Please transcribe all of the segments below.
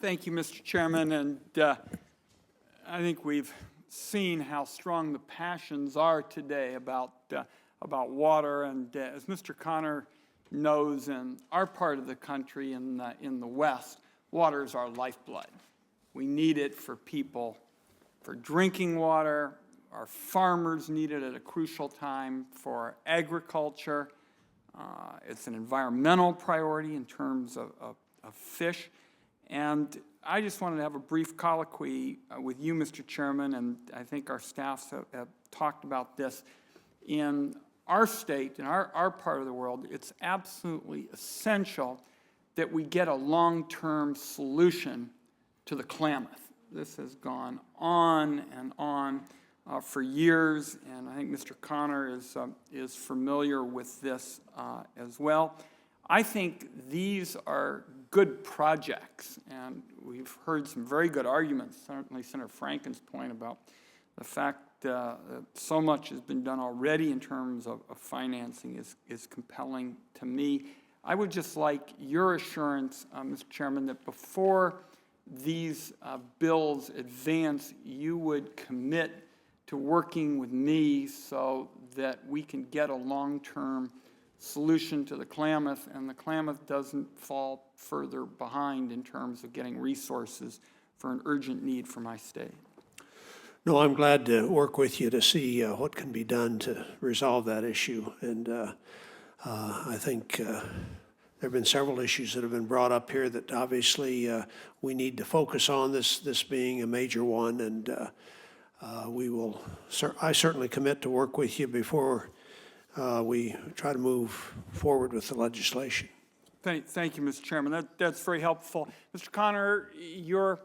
Thank you, Mr. Chairman, and I think we've seen how strong the passions are today about water, and as Mr. Connor knows, in our part of the country, in the West, water is our lifeblood. We need it for people, for drinking water. Our farmers need it at a crucial time for agriculture. It's an environmental priority in terms of fish. And I just wanted to have a brief colloquy with you, Mr. Chairman, and I think our staffs have talked about this. In our state, in our part of the world, it's absolutely essential that we get a long-term solution to the Klamath. This has gone on and on for years, and I think Mr. Connor is familiar with this as well. I think these are good projects, and we've heard some very good arguments, certainly Senator Franken's point about the fact that so much has been done already in terms of financing is compelling to me. I would just like your assurance, Mr. Chairman, that before these bills advance, you would commit to working with me so that we can get a long-term solution to the Klamath, and the Klamath doesn't fall further behind in terms of getting resources for an urgent need for my state. No, I'm glad to work with you to see what can be done to resolve that issue. And I think there have been several issues that have been brought up here that obviously we need to focus on, this being a major one. And I certainly commit to work with you before we try to move forward with the legislation. Thank you, Mr. Chairman. That's very helpful. Mr. Connor, your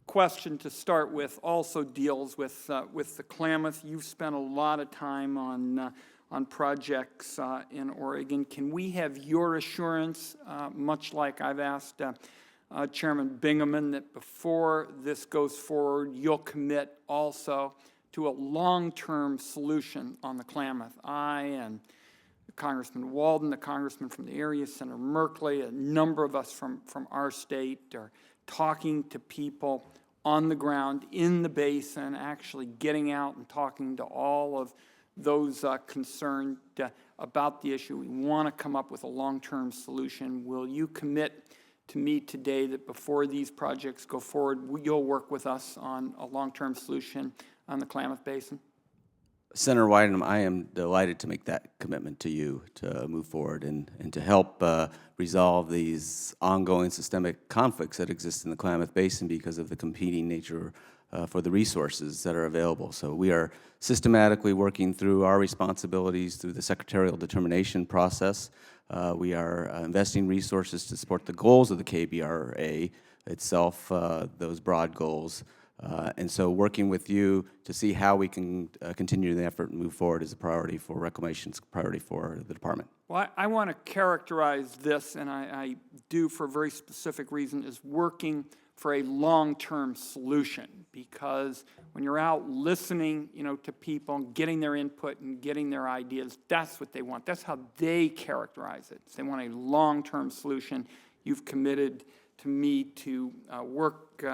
question to start with also deals with the Klamath. You've spent a lot of time on projects in Oregon. Can we have your assurance, much like I've asked Chairman Bingaman, that before this goes forward, you'll commit also to a long-term solution on the Klamath? I and Congressman Wyden, the congressman from the area, Senator Merkley, a number of us from our state are talking to people on the ground in the basin, actually getting out and talking to all of those concerned about the issue. We want to come up with a long-term solution. Will you commit to me today that before these projects go forward, you'll work with us on a long-term solution on the Klamath Basin? Senator Wyden, I am delighted to make that commitment to you to move forward and to help resolve these ongoing systemic conflicts that exist in the Klamath Basin because of the competing nature for the resources that are available. So we are systematically working through our responsibilities through the secretarial determination process. We are investing resources to support the goals of the KBRA itself, those broad goals. And so working with you to see how we can continue the effort and move forward is a priority for Reclamation's priority for the department. Well, I want to characterize this, and I do for a very specific reason, is working for a long-term solution, because when you're out listening, to people and getting their input and getting their ideas, that's what they want. That's how they characterize it. They want a long-term solution. You've committed to me to work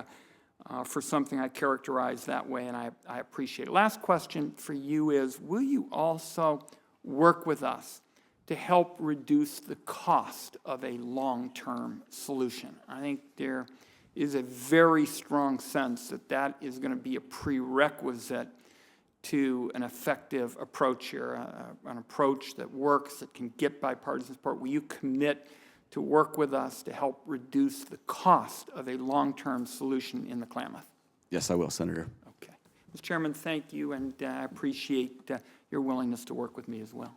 for something I characterize that way, and I appreciate it. Last question for you is, will you also work with us to help reduce the cost of a long-term solution? I think there is a very strong sense that that is going to be a prerequisite to an effective approach here, an approach that works, that can get bipartisan support. Will you commit to work with us to help reduce the cost of a long-term solution in the Klamath? Yes, I will, Senator. Okay. Mr. Chairman, thank you, and I appreciate your willingness to work with me as well.